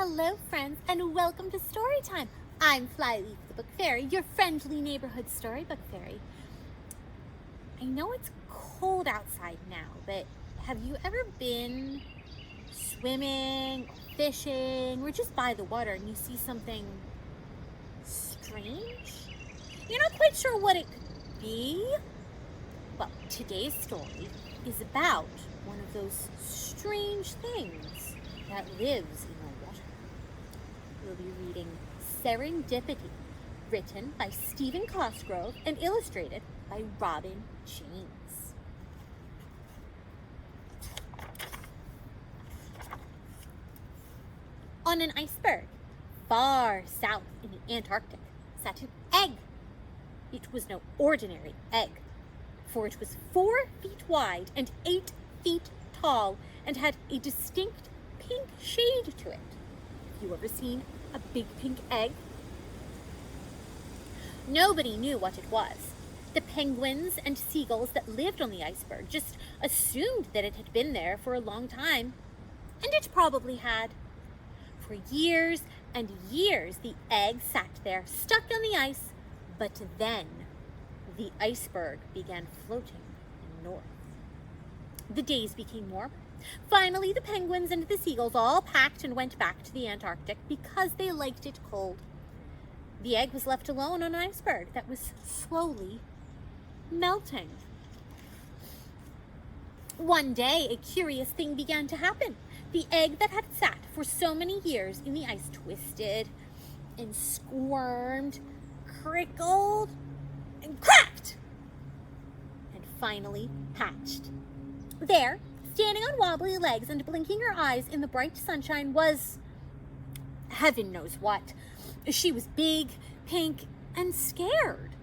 Hello, friends, and welcome to Storytime. I'm Flyleaf the Book Fairy, your friendly neighborhood storybook fairy. I know it's cold outside now, but have you ever been swimming, or fishing, or just by the water and you see something strange? You're not quite sure what it could be? Well, today's story is about one of those strange things that lives in the water. We'll be reading Serendipity, written by Stephen Cosgrove and illustrated by Robin James. On an iceberg, far south in the Antarctic, sat an egg. It was no ordinary egg, for it was 4 feet wide and 8 feet tall and had a distinct pink shade to it. Have you ever seen a big pink egg? Nobody knew what it was. The penguins and seagulls that lived on the iceberg just assumed that it had been there for a long time, and it probably had. For years and years, the egg sat there, stuck on the ice, but then the iceberg began floating north. The days became warmer. Finally, the penguins and the seagulls all packed and went back to the Antarctic because they liked it cold. The egg was left alone on an iceberg that was slowly melting. One day, a curious thing began to happen. The egg that had sat for so many years in the ice twisted and squirmed, crickled, and cracked, and finally hatched. There, standing on wobbly legs and blinking her eyes in the bright sunshine, was heaven knows what. She was big, pink, and scared.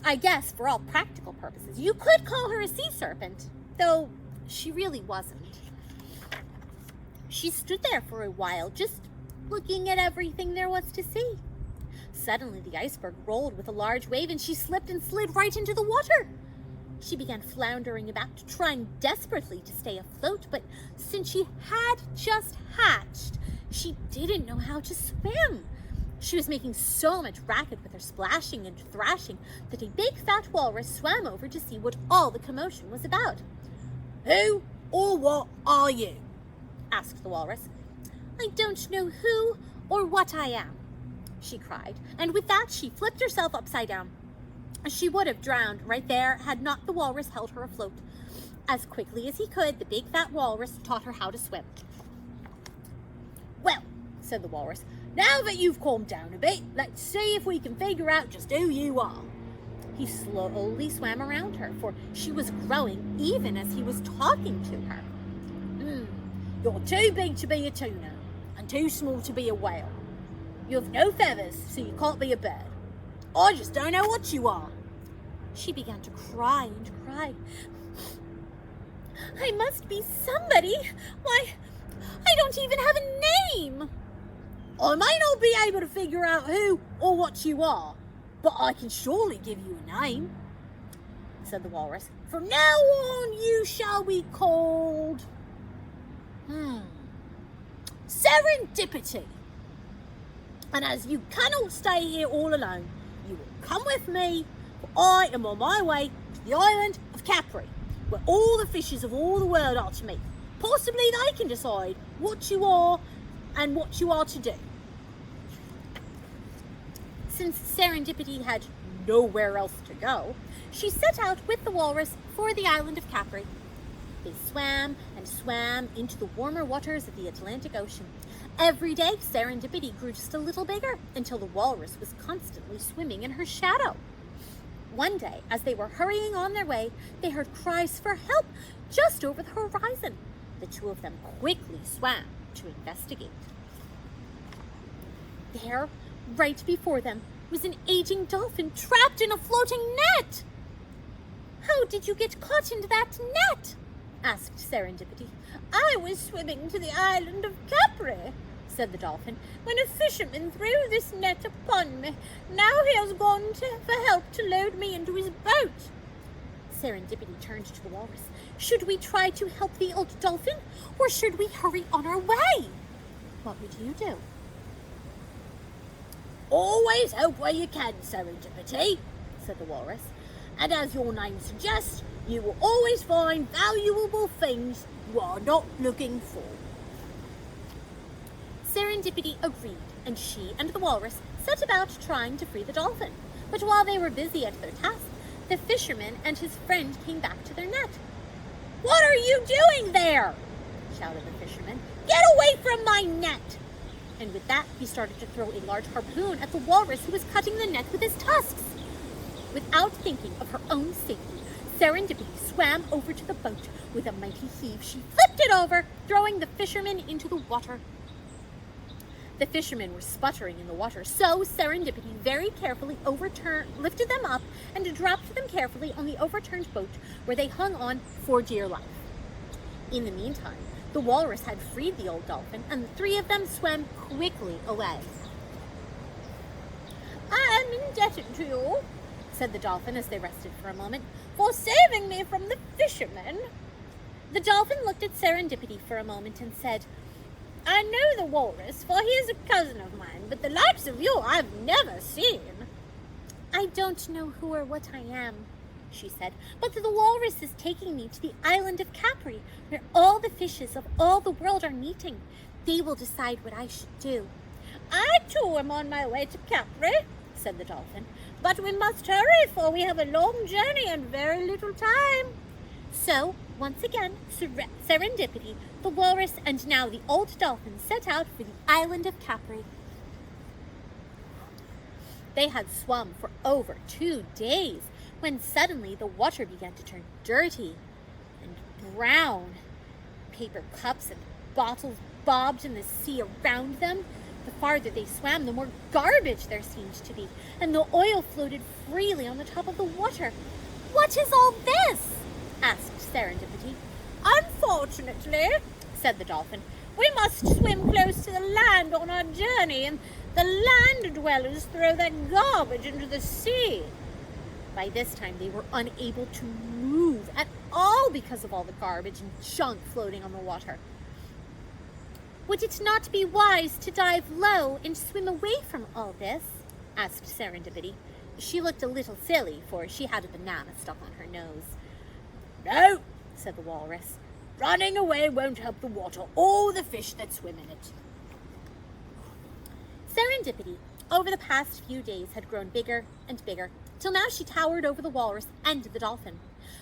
I guess for all practical purposes, you could call her a sea serpent, though she really wasn't. She stood there for a while, just looking at everything there was to see. Suddenly, the iceberg rolled with a large wave, and she slipped and slid right into the water. She began floundering about, trying desperately to stay afloat, but since she had just hatched, she didn't know how to swim. She was making so much racket with her splashing and thrashing that a big fat walrus swam over to see what all the commotion was about. "Who or what are you?" asked the walrus. "I don't know who or what I am," she cried, and with that she flipped herself upside down. She would have drowned right there had not the walrus held her afloat. As quickly as he could, the big fat walrus taught her how to swim. "Well," said the walrus, "now that you've calmed down a bit, let's see if we can figure out just who you are." He slowly swam around her, for she was growing even as he was talking to her. "You're too big to be a tuna, and too small to be a whale. You have no feathers, so you can't be a bird. I just don't know what you are." She began to cry and cry. "I must be somebody. Why, I don't even have a name." "I may not be able to figure out who or what you are, but I can surely give you a name," said the walrus. "From now on, you shall be called Serendipity. And as you cannot stay here all alone, you will come with me, for I am on my way to the island of Capri, where all the fishes of all the world are to meet. Possibly they can decide what you are and what you are to do." Since Serendipity had nowhere else to go, she set out with the walrus for the island of Capri. They swam and swam into the warmer waters of the Atlantic Ocean. Every day, Serendipity grew just a little bigger until the walrus was constantly swimming in her shadow. One day, as they were hurrying on their way, they heard cries for help just over the horizon. The two of them quickly swam to investigate. There, right before them, was an aging dolphin trapped in a floating net. "How did you get caught into that net?" asked Serendipity. "I was swimming to the island of Capri," said the dolphin, "when a fisherman threw this net upon me. Now he has gone for help to load me into his boat." Serendipity turned to the walrus. "Should we try to help the old dolphin, or should we hurry on our way?" "What would you do?" Always help where you can, Serendipity, said the walrus. And as your name suggests, you will always find valuable things you are not looking for. Serendipity agreed, and she and the walrus set about trying to free the dolphin. But while they were busy at their task, the fisherman and his friend came back to their net. "What are you doing there?" shouted the fisherman. "Get away from my net!" And with that, he started to throw a large harpoon at the walrus who was cutting the net with his tusks. Without thinking of her own safety, Serendipity swam over to the boat. With a mighty heave, she flipped it over, throwing the fisherman into the water. The fishermen were sputtering in the water, so Serendipity very carefully lifted them up and dropped them carefully on the overturned boat, where they hung on for dear life. In the meantime, the walrus had freed the old dolphin, and the three of them swam quickly away. "I am indebted to you," said the dolphin as they rested for a moment, "for saving me from the fishermen." The dolphin looked at Serendipity for a moment and said, "I know the walrus, for he is a cousin of mine, but the likes of you I've never seen." "I don't know who or what I am," she said, "but the walrus is taking me to the island of Capri, where all the fishes of all the world are meeting. They will decide what I should do." "I too am on my way to Capri," said the dolphin, "but we must hurry, for we have a long journey and very little time." So, once again, Serendipity, the walrus, and now the old dolphin set out for the island of Capri. They had swum for over 2 days when suddenly the water began to turn dirty and brown. Paper cups and bottles bobbed in the sea around them. The farther they swam, the more garbage there seemed to be, and the oil floated freely on the top of the water. "What is all this?" asked Serendipity. "Unfortunately," said the dolphin, "we must swim close to the land on our journey, and the land dwellers throw their garbage into the sea." By this time, they were unable to move at all because of all the garbage and junk floating on the water. "Would it not be wise to dive low and swim away from all this?" asked Serendipity. She looked a little silly, for she had a banana stuck on her nose. "No," said the walrus. "Running away won't help the water or the fish that swim in it." Serendipity, over the past few days, had grown bigger and bigger, till now she towered over the walrus and the dolphin.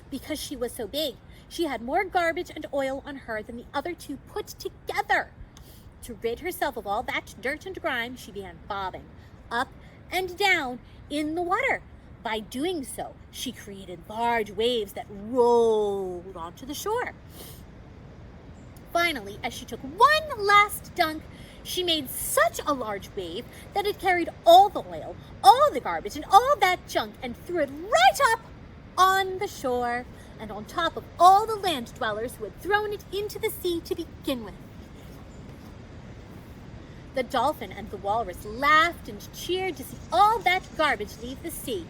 Because she was so big, she had more garbage and oil on her than the other two put together. To rid herself of all that dirt and grime, she began bobbing up and down in the water. By doing so, she created large waves that rolled onto the shore. Finally, as she took one last dunk, she made such a large wave that it carried all the oil, all the garbage, and all that junk and threw it right up on the shore and on top of all the land dwellers who had thrown it into the sea to begin with. The dolphin and the walrus laughed and cheered to see all that garbage leave the sea.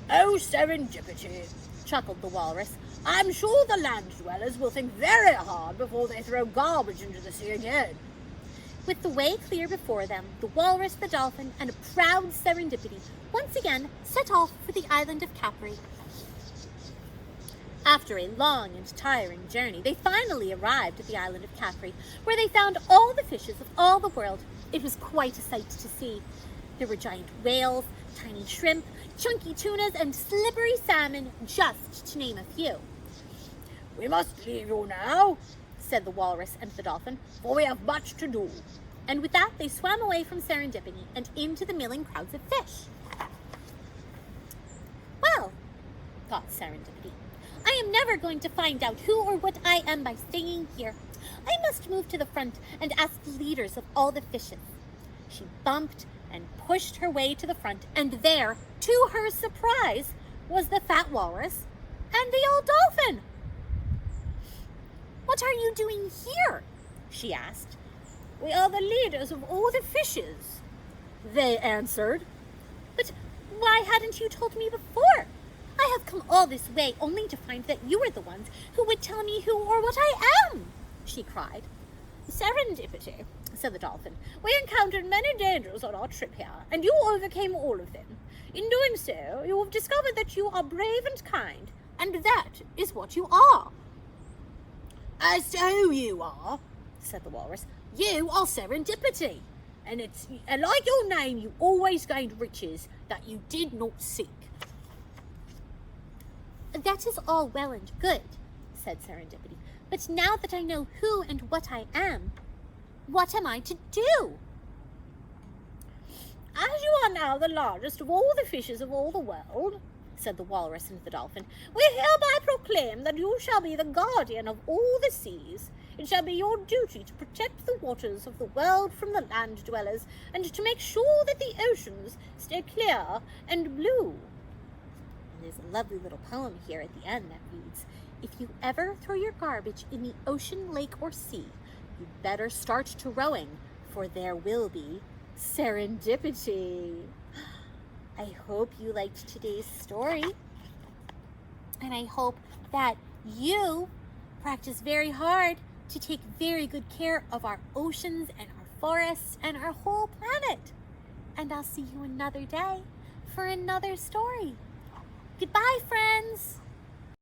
"Oh, Serendipity," chuckled the walrus. "I'm sure the land dwellers will think very hard before they throw garbage into the sea again." With the way clear before them, the walrus, the dolphin, and a proud Serendipity once again set off for the island of Capri. After a long and tiring journey, they finally arrived at the island of Capri, where they found all the fishes of all the world. It was quite a sight to see. There were giant whales, tiny shrimp, chunky tunas, and slippery salmon, just to name a few. "We must leave you now," said the walrus and the dolphin, "for we have much to do." And with that, they swam away from Serendipity and into the milling crowds of fish. Well, thought Serendipity, I am never going to find out who or what I am by staying here. I must move to the front and ask the leaders of all the fishes. She bumped and pushed her way to the front, and there, to her surprise, was the fat walrus and the old dolphin. "What are you doing here?" she asked. "We are the leaders of all the fishes," they answered. "But why hadn't you told me before? I have come all this way only to find that you were the ones who would tell me who or what I am," she cried. Serendipity, said the dolphin. We encountered many dangers on our trip here, and you overcame all of them. In doing so, you have discovered that you are brave and kind, and that is what you are. As to who you are, said the walrus, you are Serendipity. And like your name, you always gained riches that you did not seek. That is all well and good, said Serendipity. But now that I know who and what I am, what am I to do? As you are now the largest of all the fishes of all the world, said the walrus and the dolphin, we hereby proclaim that you shall be the guardian of all the seas. It shall be your duty to protect the waters of the world from the land dwellers, and to make sure that the oceans stay clear and blue. And there's a lovely little poem here at the end that reads, if you ever throw your garbage in the ocean, lake, or sea, you'd better start to rowing, for there will be serendipity. I hope you liked today's story, and I hope that you practice very hard to take very good care of our oceans and our forests and our whole planet. And I'll see you another day for another story. Goodbye, friends.